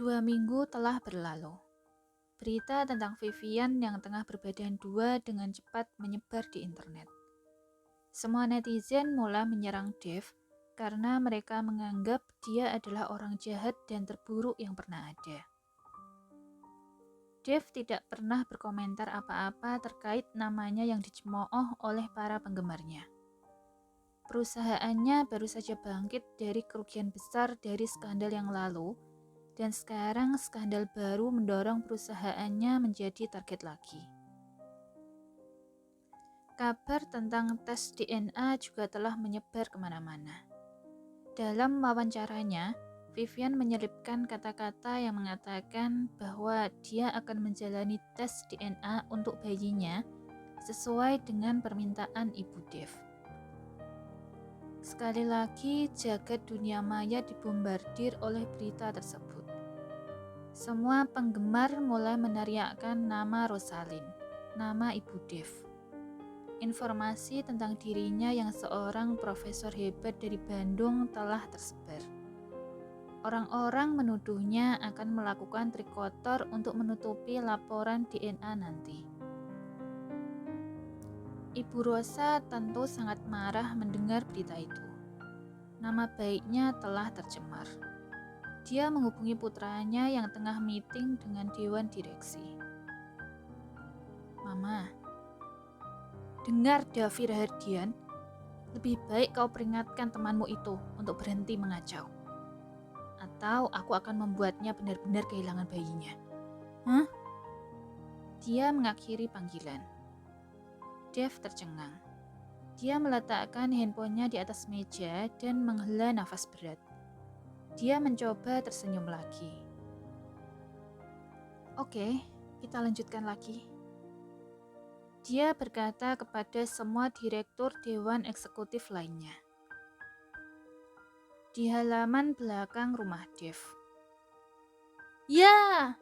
2 minggu telah berlalu. Berita tentang Vivian yang tengah berbadan dua dengan cepat menyebar di internet. Semua netizen mulai menyerang Dev karena mereka menganggap dia adalah orang jahat dan terburuk yang pernah ada. Dev tidak pernah berkomentar apa-apa terkait namanya yang dicemooh oleh para penggemarnya. Perusahaannya baru saja bangkit dari kerugian besar dari skandal yang lalu, dan sekarang skandal baru mendorong perusahaannya menjadi target lagi. Kabar tentang tes DNA juga telah menyebar kemana-mana. Dalam wawancaranya, Vivian menyelipkan kata-kata yang mengatakan bahwa dia akan menjalani tes DNA untuk bayinya sesuai dengan permintaan ibu Dev. Sekali lagi, jagat dunia maya dibombardir oleh berita tersebut. Semua penggemar mulai meneriakkan nama Rosalind, nama ibu Dev. Informasi tentang dirinya yang seorang profesor hebat dari Bandung telah tersebar. Orang-orang menuduhnya akan melakukan trik kotor untuk menutupi laporan DNA nanti. Ibu Rosa tentu sangat marah mendengar berita itu. Nama baiknya telah tercemar. Dia menghubungi putranya yang tengah meeting dengan dewan direksi. Mama, dengar Davi Rahardian, lebih baik kau peringatkan temanmu itu untuk berhenti mengacau. Atau aku akan membuatnya benar-benar kehilangan bayinya. Hah? Dia mengakhiri panggilan. Dev tercengang. Dia meletakkan handphonenya di atas meja dan menghela nafas berat. Dia mencoba tersenyum lagi. Oke, kita lanjutkan lagi. Dia berkata kepada semua direktur dewan eksekutif lainnya. Di halaman belakang rumah Dev. Ya!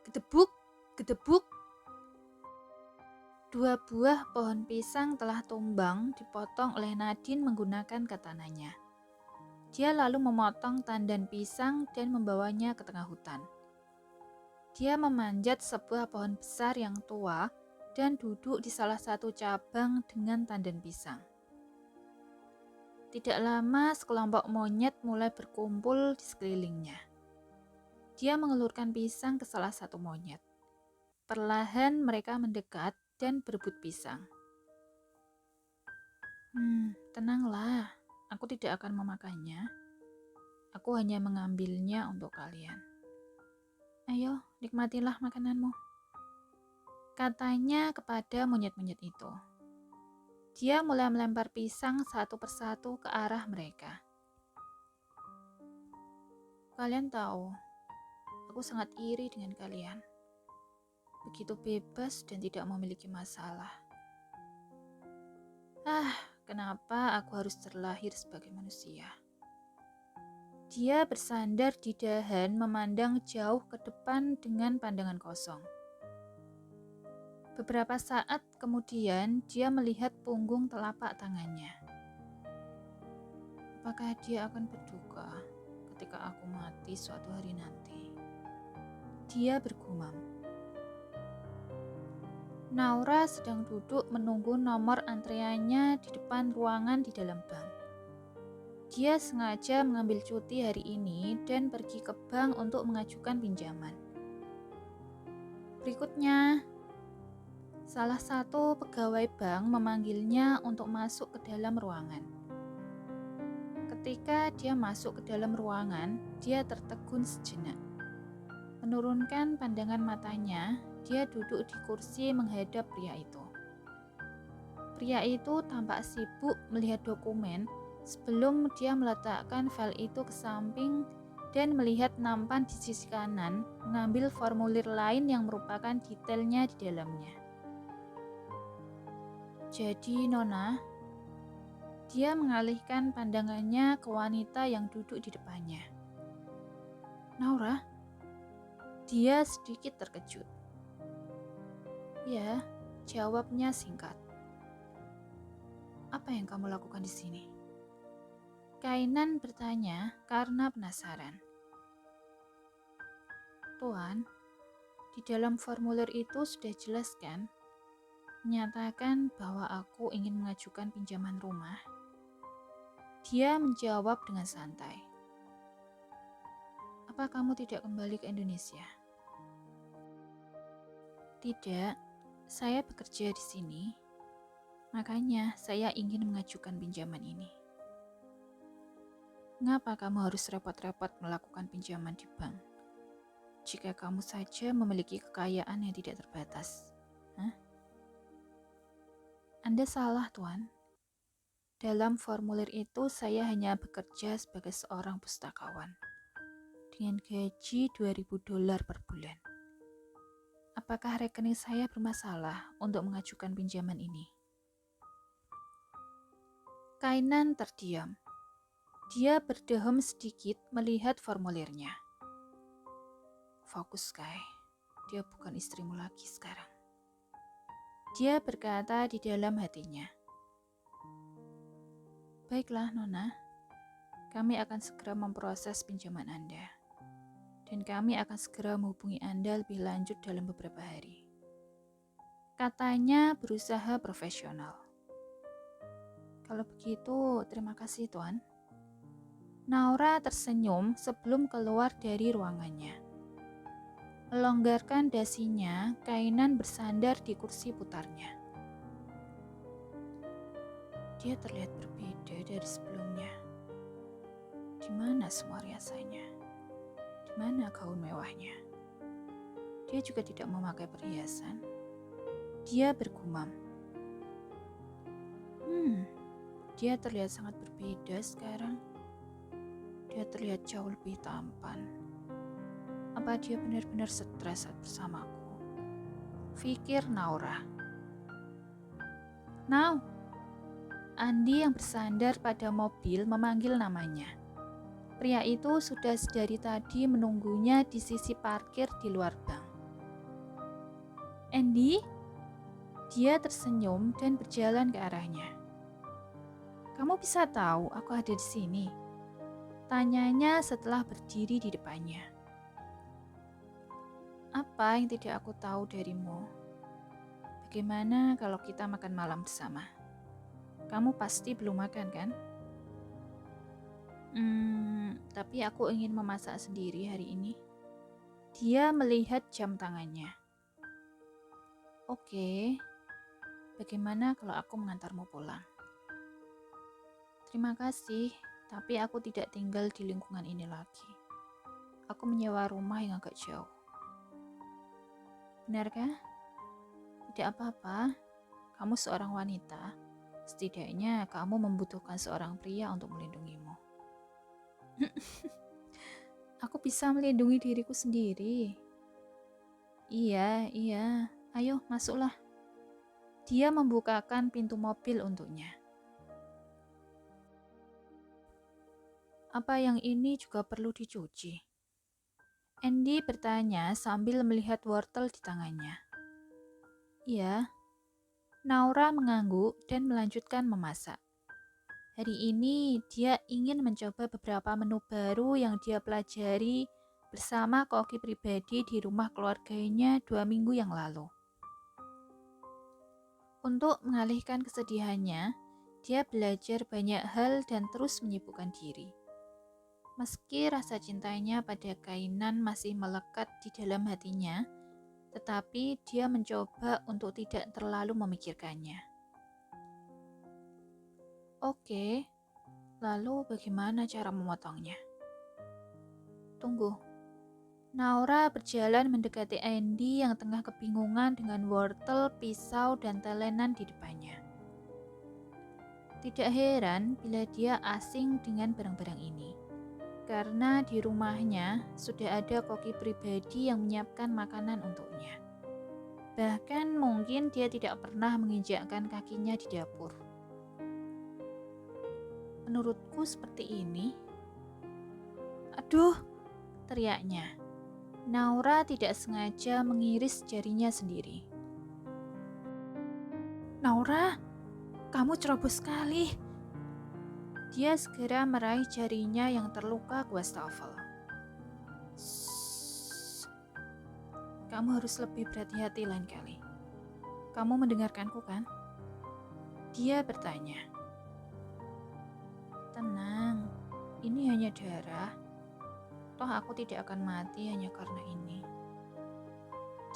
Gedebuk, gedebuk. 2 buah pohon pisang telah tumbang dipotong oleh Nadine menggunakan katananya. Dia lalu memotong tandan pisang dan membawanya ke tengah hutan. Dia memanjat sebuah pohon besar yang tua dan duduk di salah satu cabang dengan tandan pisang. Tidak lama sekelompok monyet mulai berkumpul di sekelilingnya. Dia mengelurkan pisang ke salah satu monyet. Perlahan mereka mendekat dan berebut pisang. Tenanglah, aku tidak akan memakannya. Aku hanya mengambilnya untuk kalian. Ayo, nikmatilah makananmu, katanya kepada monyet-monyet itu. Dia mulai melempar pisang satu persatu ke arah mereka. Kalian tahu, aku sangat iri dengan kalian. Begitu bebas dan tidak memiliki masalah. Kenapa aku harus terlahir sebagai manusia? Dia bersandar di dahan memandang jauh ke depan dengan pandangan kosong. Beberapa saat kemudian dia melihat punggung telapak tangannya. Apakah dia akan berduka ketika aku mati suatu hari nanti? Dia bergumam. Naura sedang duduk menunggu nomor antreannya di depan ruangan di dalam bank. Dia sengaja mengambil cuti hari ini dan pergi ke bank untuk mengajukan pinjaman. Berikutnya, salah satu pegawai bank memanggilnya untuk masuk ke dalam ruangan. Ketika dia masuk ke dalam ruangan, dia tertegun sejenak. Menurunkan pandangan matanya, dia duduk di kursi menghadap pria itu. Pria itu tampak sibuk melihat dokumen sebelum dia meletakkan file itu ke samping dan melihat nampan di sisi kanan mengambil formulir lain yang merupakan detailnya di dalamnya. Jadi, Nona, dia mengalihkan pandangannya ke wanita yang duduk di depannya. Naura? Dia sedikit terkejut. Ya, jawabnya singkat. Apa yang kamu lakukan di sini? Kainan bertanya karena penasaran. Tuan, di dalam formulir itu sudah jelas kan? Menyatakan bahwa aku ingin mengajukan pinjaman rumah. Dia menjawab dengan santai. Apa kamu tidak kembali ke Indonesia? Tidak, saya bekerja di sini. Makanya saya ingin mengajukan pinjaman ini. Mengapa kamu harus repot-repot melakukan pinjaman di bank? Jika kamu saja memiliki kekayaan yang tidak terbatas. Hah? Anda salah, Tuan. Dalam formulir itu saya hanya bekerja sebagai seorang pustakawan dengan gaji $2.000 per bulan. Apakah rekening saya bermasalah untuk mengajukan pinjaman ini? Kainan terdiam. Dia berdehem sedikit melihat formulirnya. Fokus, Kai. Dia bukan istrimu lagi sekarang. Dia berkata di dalam hatinya. Baiklah, Nona. Kami akan segera memproses pinjaman Anda. Dan kami akan segera menghubungi Anda lebih lanjut dalam beberapa hari. Katanya berusaha profesional. Kalau begitu, terima kasih, Tuan. Naura tersenyum sebelum keluar dari ruangannya. Melonggarkan dasinya, Kainan bersandar di kursi putarnya. Dia terlihat berbeda dari sebelumnya. Di mana semua riasannya? Di mana gaun mewahnya? Dia juga tidak memakai perhiasan. Dia bergumam. Dia terlihat sangat berbeda sekarang. Dia terlihat jauh lebih tampan. Apa dia benar-benar stres saat bersamaku? Pikir Naura. Now, Andi yang bersandar pada mobil memanggil namanya. Pria itu sudah sedari tadi menunggunya di sisi parkir di luar bank. Andy? Dia tersenyum dan berjalan ke arahnya. Kamu bisa tahu aku ada di sini? Tanyanya setelah berdiri di depannya. Apa yang tidak aku tahu darimu? Bagaimana kalau kita makan malam bersama? Kamu pasti belum makan, kan? Tapi aku ingin memasak sendiri hari ini. Dia melihat jam tangannya. Oke, bagaimana kalau aku mengantarmu pulang? Terima kasih, tapi aku tidak tinggal di lingkungan ini lagi. Aku menyewa rumah yang agak jauh. Benarkah? Tidak apa-apa, kamu seorang wanita. Setidaknya kamu membutuhkan seorang pria untuk melindungimu. Aku bisa melindungi diriku sendiri. Iya, ayo masuklah. Dia membukakan pintu mobil untuknya. Apa yang ini juga perlu dicuci? Andy bertanya sambil melihat wortel di tangannya. Iya. Naura mengangguk dan melanjutkan memasak. Hari ini dia ingin mencoba beberapa menu baru yang dia pelajari bersama koki pribadi di rumah keluarganya 2 minggu yang lalu. Untuk mengalihkan kesedihannya, dia belajar banyak hal dan terus menyibukkan diri. Meski rasa cintanya pada Kainan masih melekat di dalam hatinya, tetapi dia mencoba untuk tidak terlalu memikirkannya. Oke, lalu bagaimana cara memotongnya? Tunggu. Naura berjalan mendekati Andy yang tengah kebingungan dengan wortel, pisau, dan telenan di depannya. Tidak heran bila dia asing dengan barang-barang ini. Karena di rumahnya sudah ada koki pribadi yang menyiapkan makanan untuknya. Bahkan mungkin dia tidak pernah menginjakkan kakinya di dapur. Menurutku seperti ini. Aduh, teriaknya. Naura tidak sengaja mengiris jarinya sendiri. Naura, kamu ceroboh sekali. Dia segera meraih jarinya yang terluka ke wastafel. kamu harus lebih berhati-hati lain kali. Kamu mendengarkanku kan? Dia bertanya. Tenang, ini hanya darah. Toh aku tidak akan mati hanya karena ini.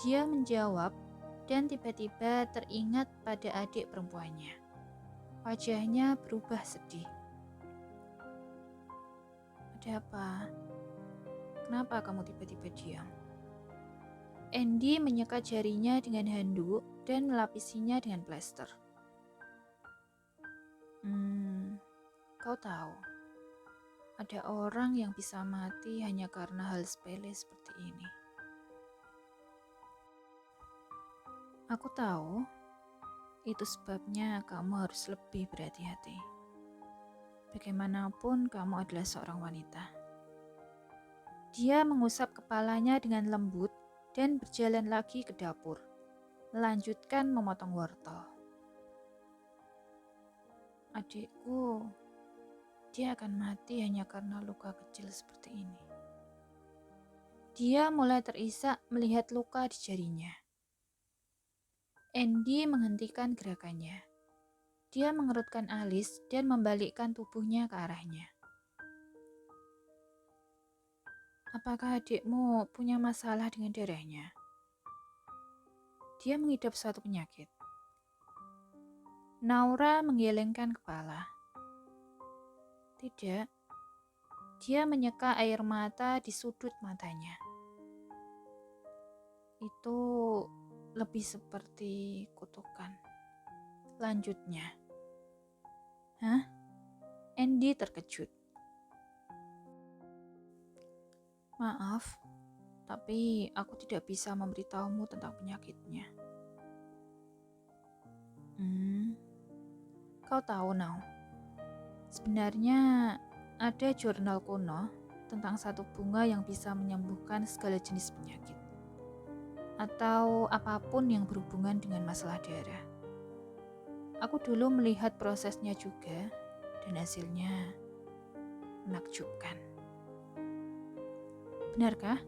Dia menjawab dan tiba-tiba teringat pada adik perempuannya. Wajahnya berubah sedih. Ada apa? Kenapa kamu tiba-tiba diam? Andy menyekat jarinya dengan handuk dan melapisinya dengan plester. Kau tahu, ada orang yang bisa mati hanya karena hal sepele seperti ini. Aku tahu, itu sebabnya kamu harus lebih berhati-hati. Bagaimanapun kamu adalah seorang wanita. Dia mengusap kepalanya dengan lembut dan berjalan lagi ke dapur, melanjutkan memotong wortel. Adikku, dia akan mati hanya karena luka kecil seperti ini. Dia mulai terisak melihat luka di jarinya. Andy menghentikan gerakannya. Dia mengerutkan alis dan membalikkan tubuhnya ke arahnya. Apakah adikmu punya masalah dengan darahnya? Dia mengidap suatu penyakit. Naura menggelengkan kepala. Tidak. Dia menyeka air mata di sudut matanya. Itu lebih seperti kutukan. Lanjutnya. Hah? Andy terkejut. Maaf, tapi aku tidak bisa memberitahumu tentang penyakitnya. Kau tahu, Nau? Sebenarnya ada jurnal kuno tentang satu bunga yang bisa menyembuhkan segala jenis penyakit. Atau apapun yang berhubungan dengan masalah darah. Aku dulu melihat prosesnya juga, dan hasilnya menakjubkan. Benarkah?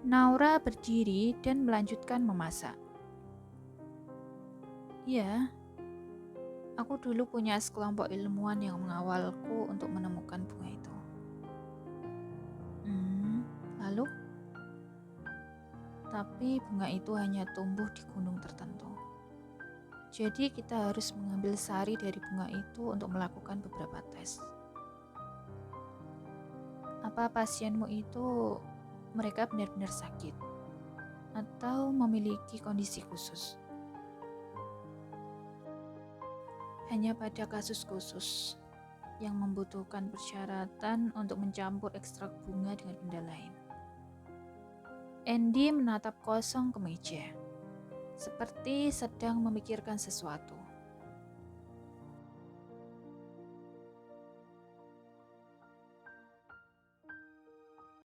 Naura berdiri dan melanjutkan memasak. Iya, aku dulu punya sekelompok ilmuwan yang mengawalku untuk menemukan bunga itu. Lalu? Tapi bunga itu hanya tumbuh di gunung tertentu. Jadi kita harus mengambil sari dari bunga itu untuk melakukan beberapa tes. Apa pasienmu itu mereka benar-benar sakit atau memiliki kondisi khusus? Hanya pada kasus khusus yang membutuhkan persyaratan untuk mencampur ekstrak bunga dengan benda lain. Andy menatap kosong ke meja, seperti sedang memikirkan sesuatu.